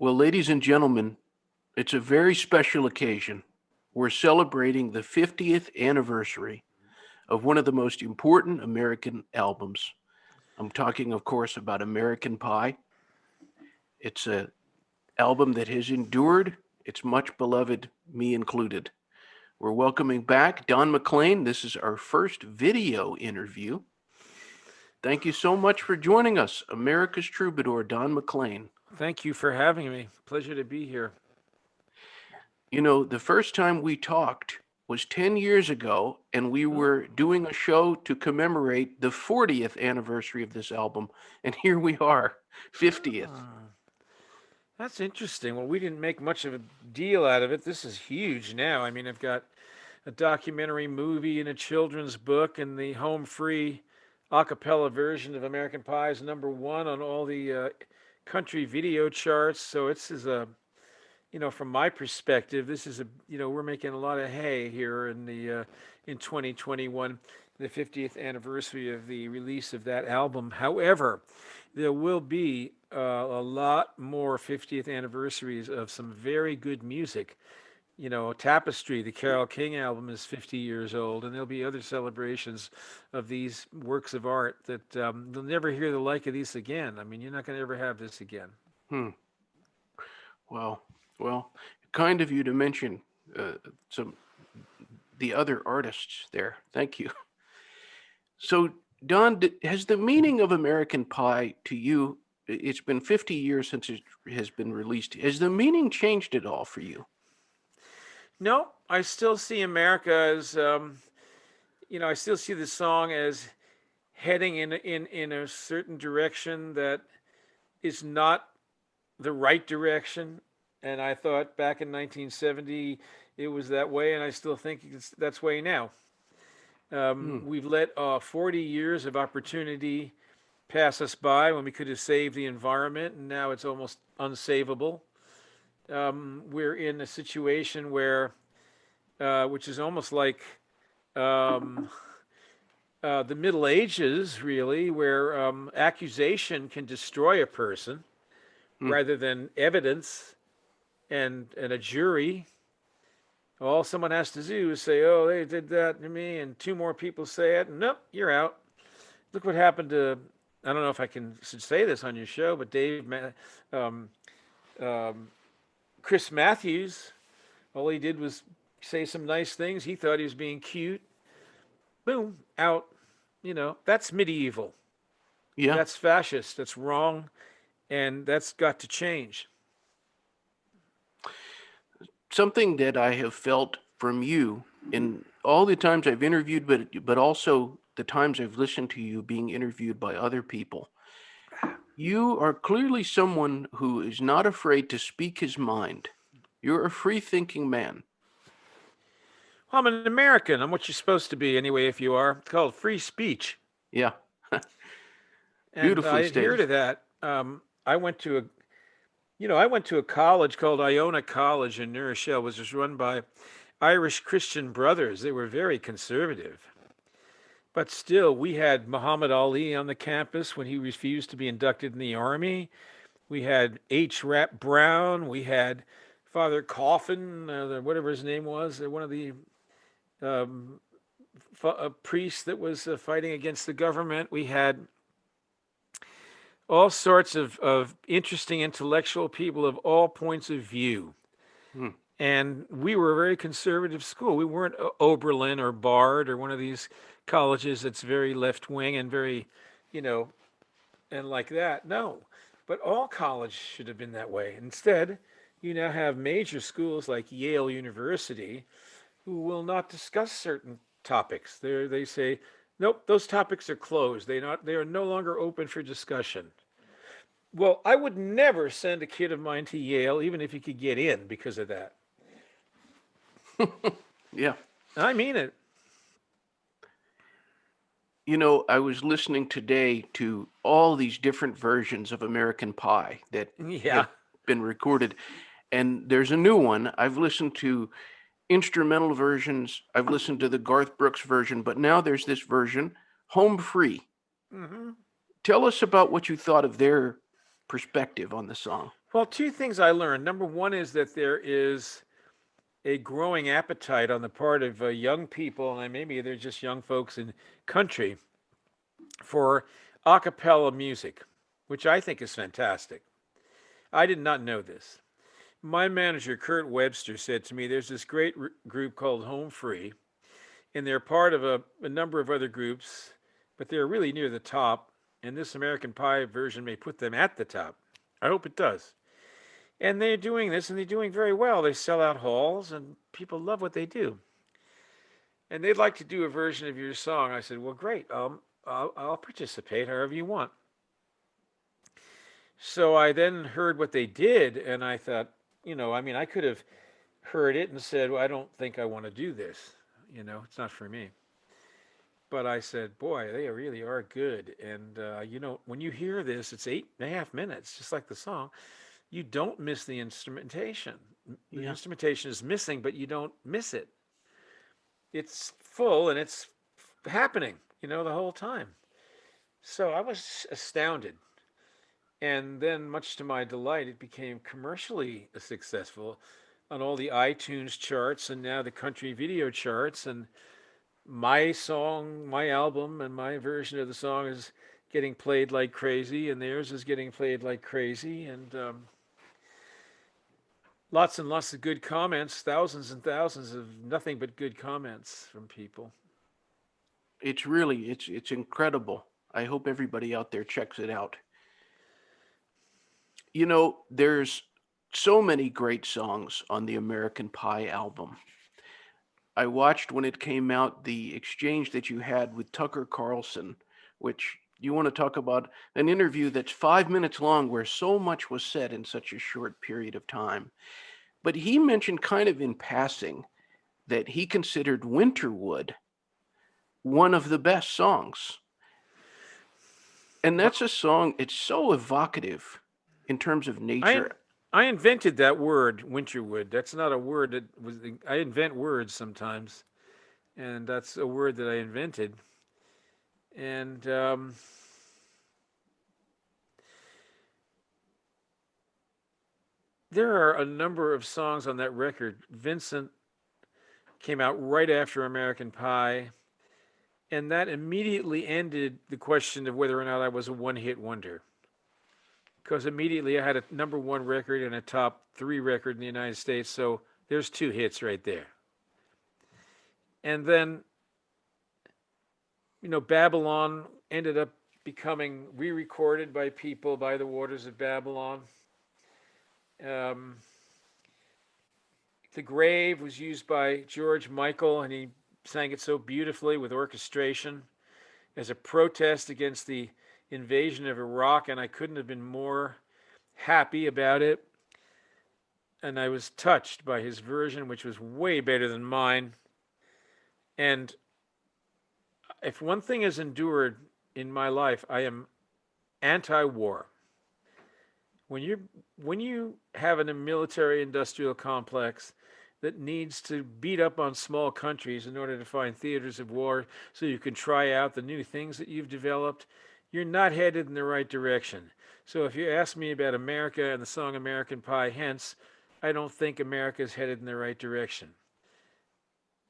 Well, ladies and gentlemen, it's a very special occasion. We're celebrating the 50th anniversary of one of the most important American albums. I'm talking, of course, about American Pie. It's an album that has endured. It's much beloved, me included. We're welcoming back Don McLean. This is our first video interview. Thank you so much for joining us, America's troubadour, Don McLean. Thank you for having me. Pleasure to be here. You know, the first time we talked was 10 years ago, and we were doing a show to commemorate the 40th anniversary of this album. And here we are, 50th. That's interesting. Well, we didn't make much of a deal out of it. This is huge now. I mean, I've got a documentary movie and a children's book, and the home free a cappella version of American Pie is #1 on all the country video charts. So it's is a from my perspective, this is we're making a lot of hay here in 2021, the 50th anniversary of the release of that album. However, there will be a lot more 50th anniversaries of some very good music. Tapestry, the Carole King album, is 50 years old, and there'll be other celebrations of these works of art that you'll never hear the like of these again. I mean, you're not going to ever have this again. Hmm. Well, kind of you to mention some the other artists there. Thank you. So, Don, has the meaning of American Pie to you? It's been 50 years since it has been released. Has the meaning changed at all for you? No, I still see America as, I still see the song as heading in a certain direction that is not the right direction. And I thought back in 1970 it was that way, and I still think it's that's way now. We've let 40 years of opportunity pass us by when we could have saved the environment, and now it's almost unsavable. We're in a situation where, which is almost like um, the Middle Ages, really, where accusation can destroy a person Hmm. rather than evidence and a jury. All someone has to do is say, "Oh, they did that to me," and two more people say it, and nope, you're out. Look what happened to. I don't know if I should say this on your show, but um, um, Chris Matthews, all he did was say some nice things. He thought he was being cute. Boom, out. That's medieval. Yeah. That's fascist. That's wrong, and that's got to change. Something that I have felt from you in all the times I've interviewed, but also the times I've listened to you being interviewed by other people. You are clearly someone who is not afraid to speak his mind. You're a free-thinking man. Well, I'm an American. I'm what you're supposed to be anyway. If you are, it's called free speech, Yeah, and I beautifully adhere stated. to that. I went to I went to a college called Iona College in New Rochelle, which was run by Irish Christian brothers. They were very conservative. But still, we had Muhammad Ali on the campus when he refused to be inducted in the army. We had H. Rap Brown. We had Father Coffin, whatever his name was, one of the um, priests that was fighting against the government. We had all sorts of interesting intellectual people of all points of view. Hmm. And we were a very conservative school. We weren't Oberlin or Bard or one of these colleges that's very left wing and very, you know, and like that. No, but all college should have been that way. Instead, you now have major schools like Yale University who will not discuss certain topics. They say, nope, those topics are closed. They are no longer open for discussion. Well, I would never send a kid of mine to Yale, even if he could get in because of that. Yeah. I mean it. You know, I was listening today to all these different versions of American Pie that Yeah. have been recorded, and there's a new one. I've listened to instrumental versions, I've listened to the Garth Brooks version, but now there's this version, home free. hmm Tell us about what you thought of their perspective on the song. Well, two things I learned. Number one is that there is a growing appetite on the part of young people, and maybe they're just young folks in country, for a cappella music, which I think is fantastic. I did not know this. My manager, Kurt Webster, said to me, there's this great group called Home Free, and they're part of a number of other groups, but they're really near the top, and this American Pie version may put them at the top. I hope it does. And they're doing this, and they're doing very well. They sell out halls, and people love what they do. And they'd like to do a version of your song. I said, well, great. I'll participate however you want. So I then heard what they did, and I thought, I could have heard it and said, well, I don't think I want to do this. It's not for me. But I said, boy, they really are good. And, when you hear this, it's 8.5 minutes, just like the song. You don't miss the instrumentation. The Yeah. instrumentation is missing, but you don't miss it. It's full and it's happening, the whole time. So I was astounded. And then, much to my delight, it became commercially successful on all the iTunes charts and now the country video charts. And my song, my album, and my version of the song is getting played like crazy, and theirs is getting played like crazy. And lots and lots of good comments, thousands and thousands of nothing but good comments from people. It's incredible. I hope everybody out there checks it out. There's so many great songs on the American Pie album. I watched when it came out the exchange that you had with Tucker Carlson, which you want to talk about an interview that's 5 minutes long where so much was said in such a short period of time. But he mentioned kind of in passing that he considered Winterwood one of the best songs. And that's a song, it's so evocative in terms of nature. I invented that word, Winterwood. That's not a word that was. I invent words sometimes, and that's a word that I invented. And there are a number of songs on that record. Vincent came out right after American Pie, and that immediately ended the question of whether or not I was a one-hit wonder. Because immediately I had a number one record and a top 3 record in the United States, so there's 2 hits right there. And then, Babylon ended up becoming re-recorded by people by the Waters of Babylon. The Grave was used by George Michael, and he sang it so beautifully with orchestration as a protest against the invasion of Iraq, and I couldn't have been more happy about it. And I was touched by his version, which was way better than mine. And if one thing has endured in my life, I am anti-war. When you have a military industrial complex that needs to beat up on small countries in order to find theaters of war so you can try out the new things that you've developed, you're not headed in the right direction. So if you ask me about America and the song American Pie, hence, I don't think America is headed in the right direction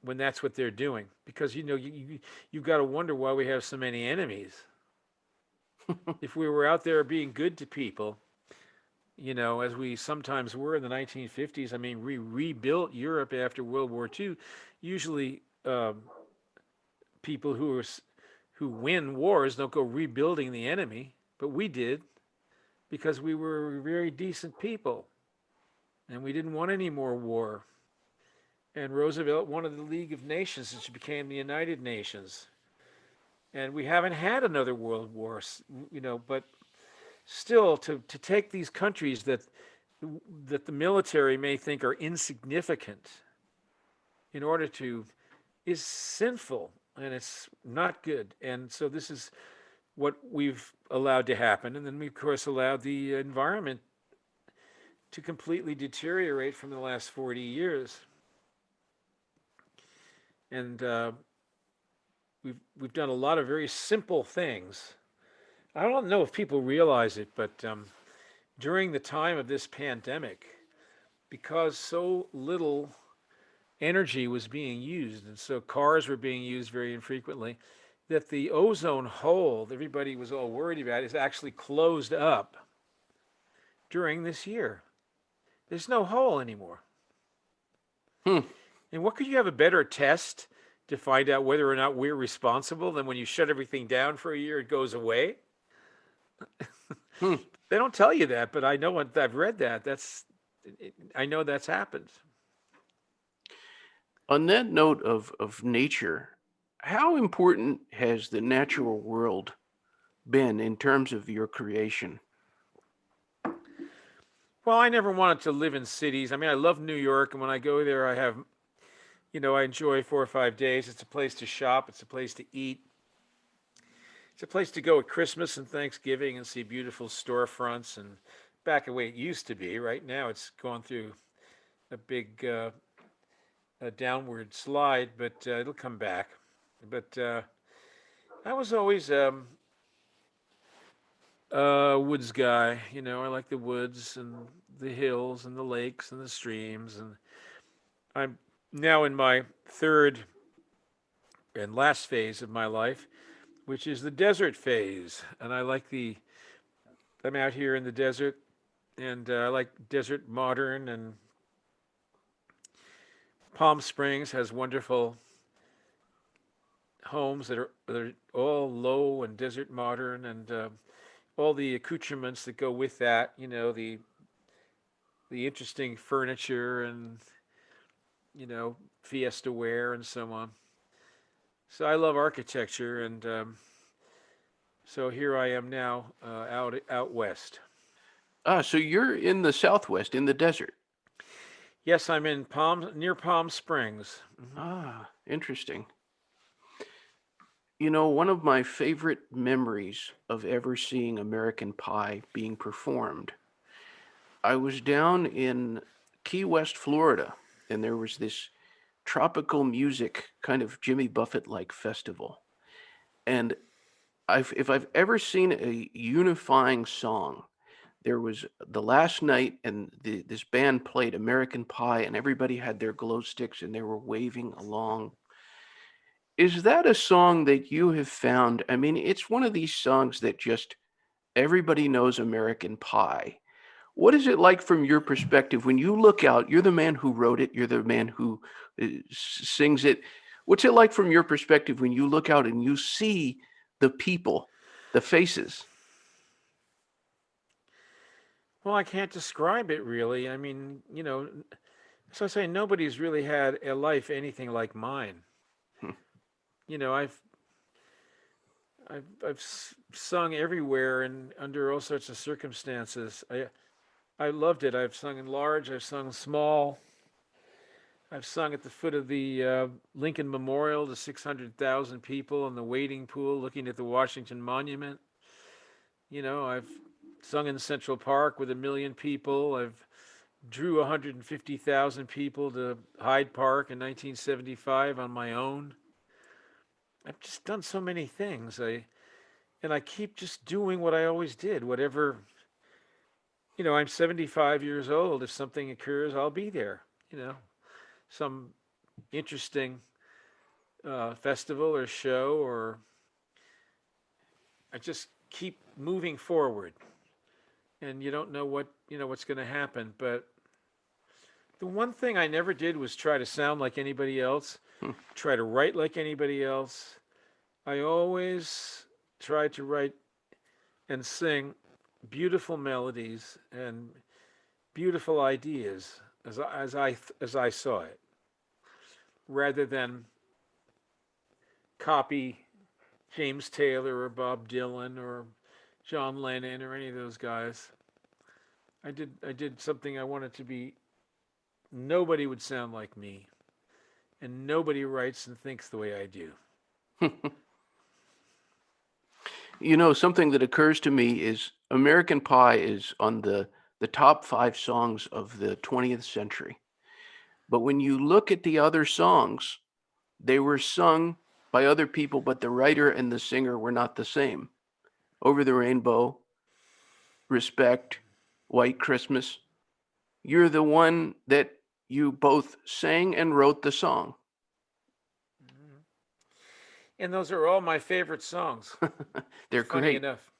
when that's what they're doing. Because, you've got to wonder why we have so many enemies. If we were out there being good to people, as we sometimes were in the 1950s, we rebuilt Europe after World War II. Usually people who win wars don't go rebuilding the enemy, but we did because we were very decent people and we didn't want any more war. And Roosevelt wanted the League of Nations, which became the United Nations. And we haven't had another world war, but still to take these countries that the military may think are insignificant in order to is sinful, and it's not good. And so this is what we've allowed to happen. And then we, of course, allowed the environment to completely deteriorate from the last 40 years. And we've done a lot of very simple things. I don't know if people realize it, but during the time of this pandemic, because so little energy was being used, and so cars were being used very infrequently, that the ozone hole that everybody was all worried about is actually closed up during this year. There's no hole anymore. Hmm. And what could you have a better test to find out whether or not we're responsible than when you shut everything down for a year, it goes away? Hmm. They don't tell you that, but I know what I've read that. I know that's happened. On that note of nature, how important has the natural world been in terms of your creation? Well, I never wanted to live in cities. I mean, I love New York, and when I go there, I enjoy 4 or 5 days. It's a place to shop, it's a place to eat, it's a place to go at Christmas and Thanksgiving and see beautiful storefronts and back the way it used to be. Right now, it's gone through a big a downward slide, but it'll come back. But I was always a woods guy. I like the woods and the hills and the lakes and the streams. And I'm now in my third and last phase of my life, which is the desert phase. And I'm out here in the desert, and I like desert modern. And Palm Springs has wonderful homes that are all low and desert modern, and all the accoutrements that go with that. The interesting furniture and fiesta ware and so on. So I love architecture, and so here I am now out west. Ah, so you're in the Southwest, in the desert. Yes, I'm in near Palm Springs. Ah, interesting. One of my favorite memories of ever seeing American Pie being performed, I was down in Key West, Florida, and there was this tropical music kind of Jimmy Buffett-like festival. And if I've ever seen a unifying song, there was the last night, and this band played American Pie, and everybody had their glow sticks and they were waving along. Is that a song that you have found? I mean, it's one of these songs that just everybody knows American Pie. What is it like from your perspective when you look out? You're the man who wrote it, you're the man who sings it. What's it like from your perspective when you look out and you see the people, the faces? Well, I can't describe it really. I mean, so I say nobody's really had a life anything like mine. Hmm. You know, I've sung everywhere and under all sorts of circumstances. I loved it. I've sung in large, I've sung small. I've sung at the foot of the Lincoln Memorial to 600,000 people in the waiting pool looking at the Washington Monument. I've sung in Central Park with 1 million people. I've drew 150,000 people to Hyde Park in 1975 on my own. I've just done so many things. And I keep just doing what I always did. Whatever, I'm 75 years old. If something occurs, I'll be there. Some interesting festival or show, or I just keep moving forward. And you don't know what's going to happen. But the one thing I never did was try to sound like anybody else, Hmm. try to write like anybody else. I always tried to write and sing beautiful melodies and beautiful ideas as I saw it, rather than copy James Taylor or Bob Dylan or John Lennon or any of those guys. I did something I wanted to be. Nobody would sound like me, and nobody writes and thinks the way I do. Something that occurs to me is American Pie is on the top 5 songs of the 20th century. But when you look at the other songs, they were sung by other people, but the writer and the singer were not the same. Over the Rainbow, Respect, White Christmas. You're the one that you both sang and wrote the song. Mhm. And those are all my favorite songs. They're Funny great. enough,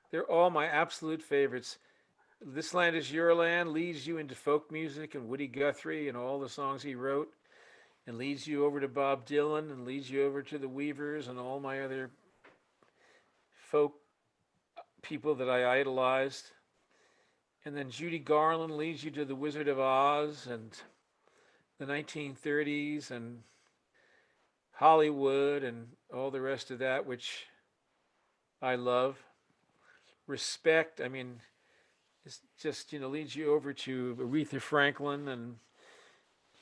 they're all my absolute favorites. This Land Is Your Land leads you into folk music and Woody Guthrie and all the songs he wrote, and leads you over to Bob Dylan and leads you over to the Weavers and all my other folk people that I idolized. And then Judy Garland leads you to The Wizard of Oz and the 1930s and Hollywood and all the rest of that, which I love. Respect, I mean, it's just, leads you over to Aretha Franklin and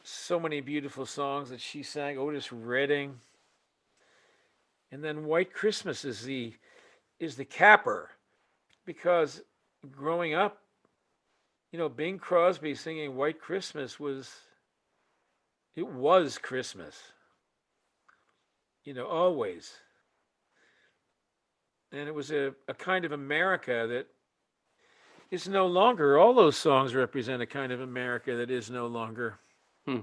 so many beautiful songs that she sang, Otis Redding. And then White Christmas is the capper because growing up, Bing Crosby singing White Christmas was Christmas, always. And it was a kind of America that is no longer. All those songs represent a kind of America that is no longer, Hmm.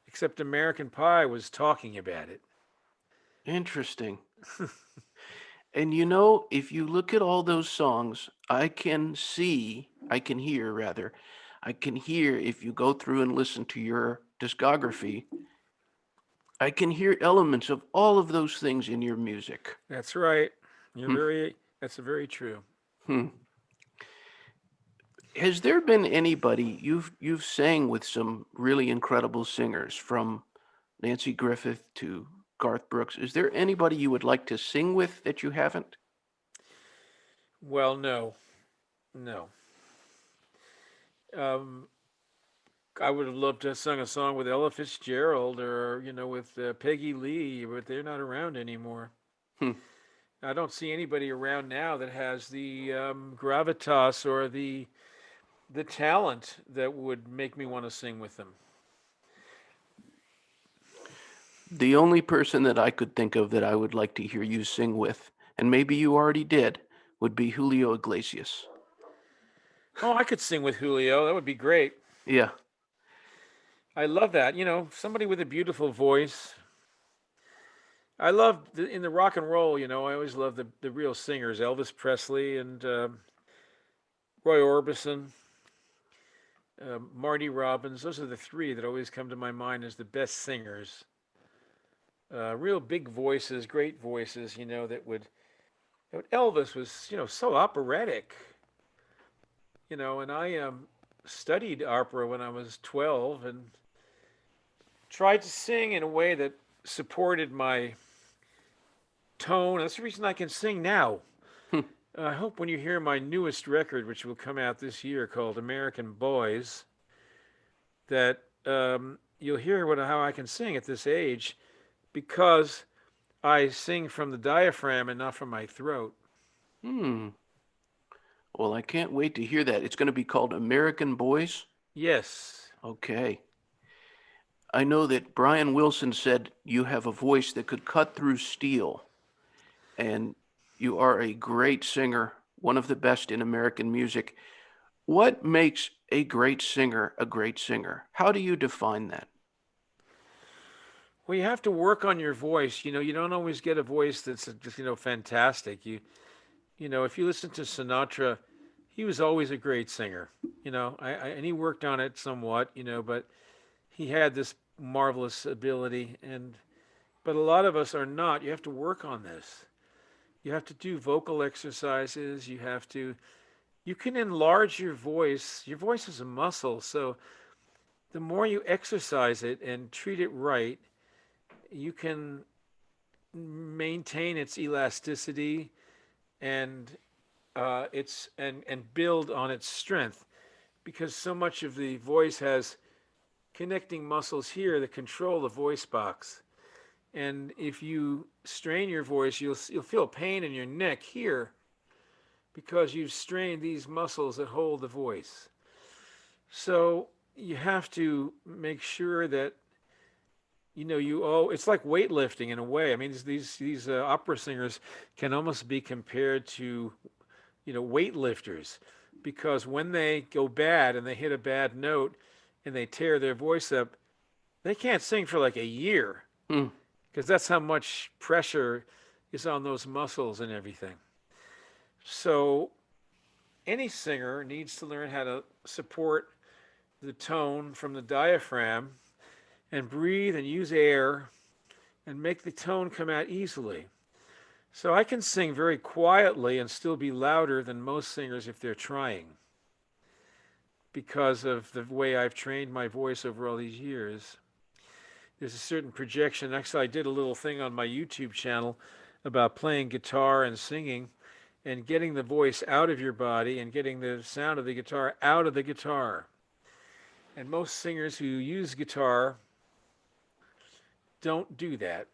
except American Pie was talking about it. Interesting. And if you look at all those songs, I can hear rather, I can hear if you go through and listen to your discography, I can hear elements of all of those things in your music. That's right. Hmm. That's very true. Hmm. Has there been anybody you've sang with some really incredible singers from Nancy Griffith to Garth Brooks? Is there anybody you would like to sing with that you haven't? Well, no, no. Um, I would have loved to have sung a song with Ella Fitzgerald or, with Peggy Lee, but they're not around anymore. Hmm. I don't see anybody around now that has the gravitas or the talent that would make me want to sing with them. The only person that I could think of that I would like to hear you sing with, and maybe you already did, would be Julio Iglesias. Oh, I could sing with Julio. That would be great. Yeah. I love that. Somebody with a beautiful voice. I love in the rock and roll. I always love the real singers, Elvis Presley and Roy Orbison, Marty Robbins. Those are the three that always come to my mind as the best singers. Real big voices, great voices. Elvis was so operatic. And I studied opera when I was 12 and tried to sing in a way that supported my tone. That's the reason I can sing now. Hmm. I hope when you hear my newest record, which will come out this year, called American Boys, that you'll hear how I can sing at this age because I sing from the diaphragm and not from my throat. Hmm. Well, I can't wait to hear that. It's going to be called American Boys. Yes. Okay. I know that Brian Wilson said you have a voice that could cut through steel, and you are a great singer, one of the best in American music. What makes a great singer a great singer? How do you define that? Well, you have to work on your voice. You don't always get a voice that's just, fantastic. If you listen to Sinatra, he was always a great singer. And he worked on it somewhat. But he had this marvelous ability, but a lot of us are not. You have to work on this. You have to do vocal exercises. You can enlarge your voice. Your voice is a muscle, so the more you exercise it and treat it right, you can maintain its elasticity and and build on its strength because so much of the voice has connecting muscles here that control the voice box. And if you strain your voice, you'll feel pain in your neck here because you've strained these muscles that hold the voice. So you have to make sure that it's like weightlifting in a way. I mean, opera singers can almost be compared to weightlifters. because when they go bad and they hit a bad note and they tear their voice up, they can't sing for like a year Hmm. because that's how much pressure is on those muscles and everything. So any singer needs to learn how to support the tone from the diaphragm and breathe and use air and make the tone come out easily. So I can sing very quietly and still be louder than most singers if they're trying because of the way I've trained my voice over all these years. There's a certain projection. Actually, I did a little thing on my YouTube channel about playing guitar and singing and getting the voice out of your body and getting the sound of the guitar out of the guitar. And most singers who use guitar don't do that.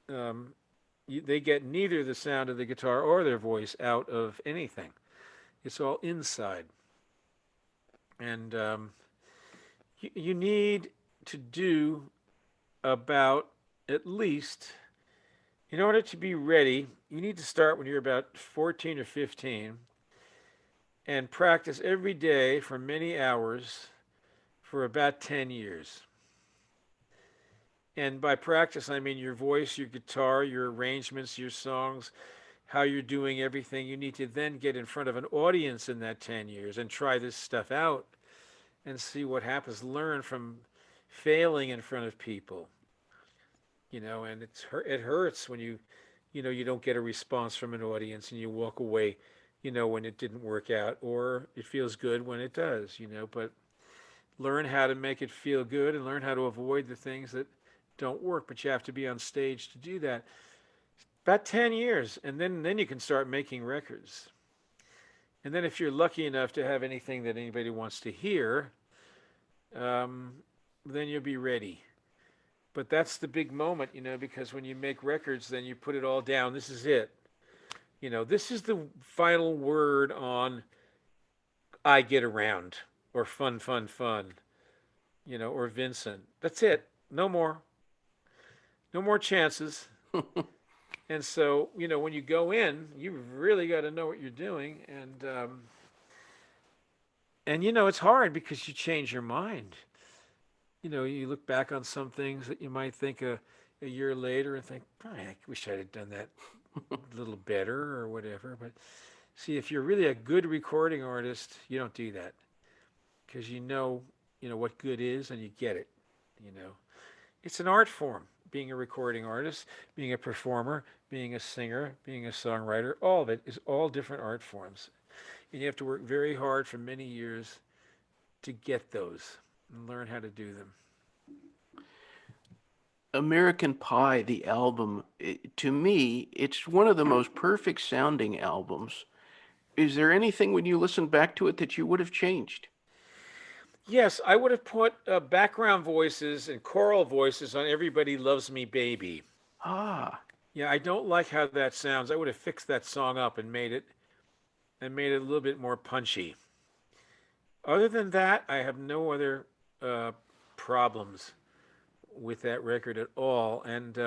Um, they get neither the sound of the guitar or their voice out of anything. It's all inside. And you need to do about at least, in order to be ready, you need to start when you're about 14 or 15 and practice every day for many hours for about 10 years. And by practice, I mean your voice, your guitar, your arrangements, your songs, how you're doing everything. You need to then get in front of an audience in that 10 years and try this stuff out and see what happens. Learn from failing in front of people, and it hurts when you don't get a response from an audience and you walk away, when it didn't work out, or it feels good when it does, but learn how to make it feel good and learn how to avoid the things that don't work, but you have to be on stage to do that. About 10 years, and then you can start making records. And then if you're lucky enough to have anything that anybody wants to hear, then you'll be ready. But that's the big moment, because when you make records, then you put it all down. This is it. This is the final word on I Get Around or Fun, Fun, Fun, or Vincent. That's it. No more. No more chances. And so, when you go in, you really got to know what you're doing. And it's hard because you change your mind. You look back on some things that you might think a year later and think, oh, I wish I'd have done that a little better or whatever. But see, if you're really a good recording artist, you don't do that because what good is and you get it. It's an art form. Being a recording artist, being a performer, being a singer, being a songwriter, all of it is all different art forms. And you have to work very hard for many years to get those and learn how to do them. American Pie, the album, to me, it's one of the most perfect sounding albums. Is there anything when you listen back to it that you would have changed? Yes, I would have put background voices and choral voices on Everybody Loves Me Baby. Ah, Yeah, I don't like how that sounds. I would have fixed that song up and made it a little bit more punchy. Other than that, I have no other uh, problems with that record at all, and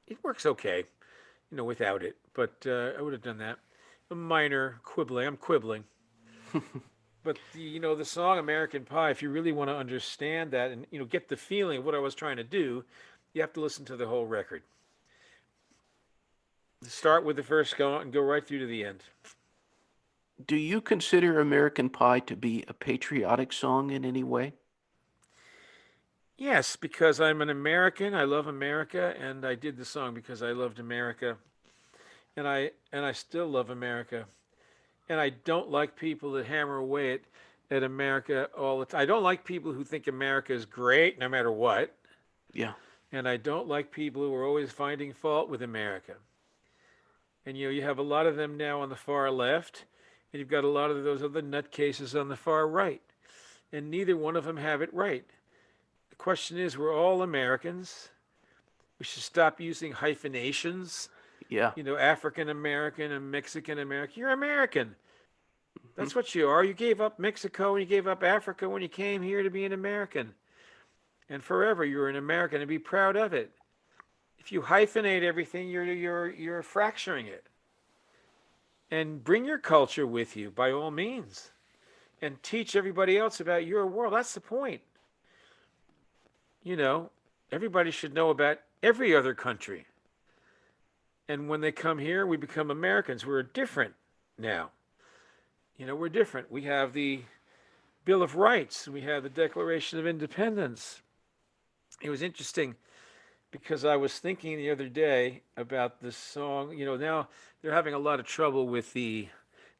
it works okay, without it. But I would have done that. A minor quibbling. I'm quibbling. But the song American Pie, if you really want to understand that and get the feeling of what I was trying to do, you have to listen to the whole record. Start with the first go and go right through to the end. do you consider American Pie to be a patriotic song in any way? Yes, because I'm an American, I love America, and I did the song because I loved America, and I still love America. And I don't like people that hammer away at America all the time. I don't like people who think America is great no matter what. Yeah. And I don't like people who are always finding fault with America. And you have a lot of them now on the far left, and you've got a lot of those other nutcases on the far right. And neither one of them have it right. The question is, we're all Americans. We should stop using hyphenations. Yeah. African American and Mexican American. You're American. Mhm. That's what you are. You gave up Mexico and you gave up Africa when you came here to be an American. And forever you're an American and be proud of it. If you hyphenate everything, you're fracturing it. and bring your culture with you by all means, and teach everybody else about your world. That's the point. You know, everybody should know about every other country. And when they come here, we become Americans. We're different now. We're different. We have the Bill of Rights, we have the Declaration of Independence. It was interesting because I was thinking the other day about this song. Now they're having a lot of trouble with the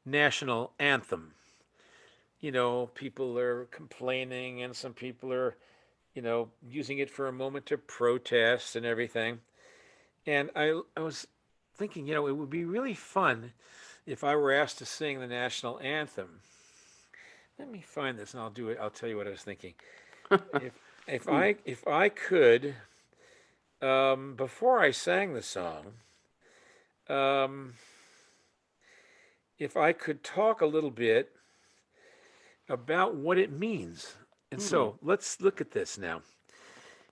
national anthem. People are complaining, and some people are, using it for a moment to protest and everything. And I was thinking, it would be really fun if I were asked to sing the national anthem. Let me find this, and I'll do it. I'll tell you what I was thinking. If if I could, before I sang the song, um, if I could talk a little bit about what it means. And Hmm. so let's look at this now.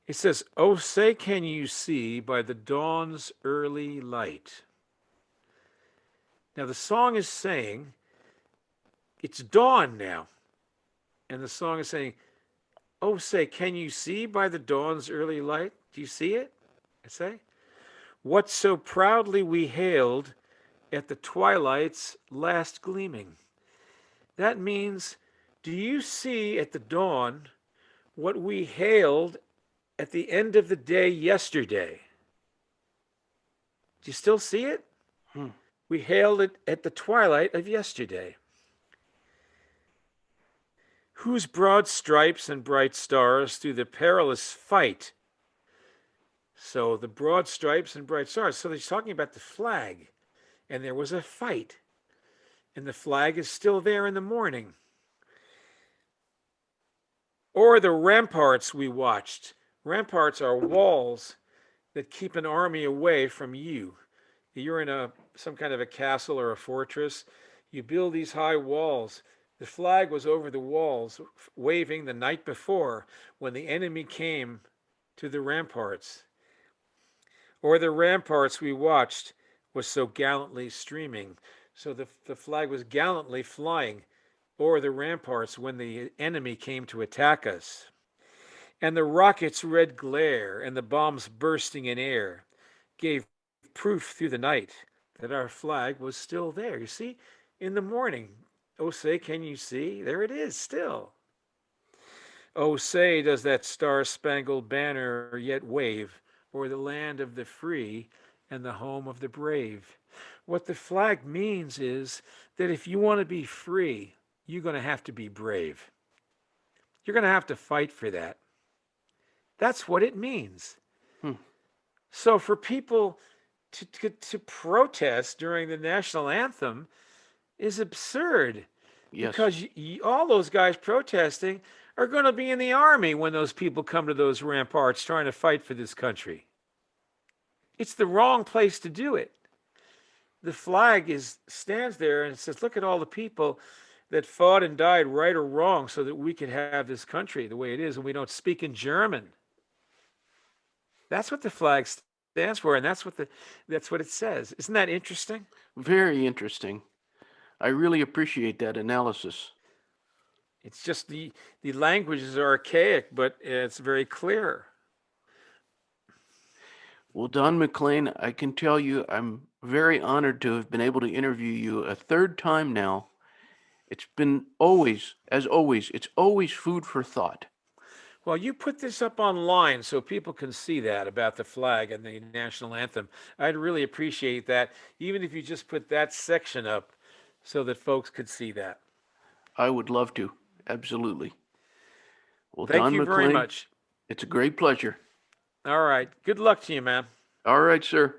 It says, "Oh, say, can you see by the dawn's early light?" Now, the song is saying it's dawn now. And the song is saying, "Oh, say, can you see by the dawn's early light?" Do you see it? I say, "What so proudly we hailed at the twilight's last gleaming." That means, do you see at the dawn what we hailed at the end of the day yesterday? Do you still see it? Hmm. We hailed it at the twilight of yesterday. Whose broad stripes and bright stars through the perilous fight. So the broad stripes and bright stars. So he's talking about the flag. And there was a fight. And the flag is still there in the morning. Or the ramparts we watched. Ramparts are walls that keep an army away from you. You're in some kind of a castle or a fortress. You build these high walls. The flag was over the walls, waving the night before when the enemy came to the ramparts. Or the ramparts we watched was so gallantly streaming. So the flag was gallantly flying over the ramparts when the enemy came to attack us. And the rocket's red glare and the bombs bursting in air gave proof through the night that our flag was still there. You see, in the morning, oh, say, can you see? There it is still. Oh, say, does that Star Spangled Banner yet wave o'er the land of the free and the home of the brave? What the flag means is that if you want to be free, you're going to have to be brave. You're going to have to fight for that. That's what it means. Hmm. So for people to protest during the national anthem is absurd Yes. because all those guys protesting are going to be in the army when those people come to those ramparts trying to fight for this country. It's the wrong place to do it. The flag stands there and it says, look at all the people that fought and died, right or wrong, so that we can have this country the way it is, and we don't speak in German. That's what the flag stands for, and that's what it says. Isn't that interesting? Very interesting. I really appreciate that analysis. It's just the language is archaic, but it's very clear. Well, Don McLean, I can tell you I'm very honored to have been able to interview you a third time now. It's been always, as always, it's always food for thought. Well, you put this up online so people can see that about the flag and the national anthem. I'd really appreciate that, even if you just put that section up so that folks could see that. I would love to. Absolutely. Well, Thank Don you very McLean, much. it's a great pleasure. All right. Good luck to you, man. All right, sir.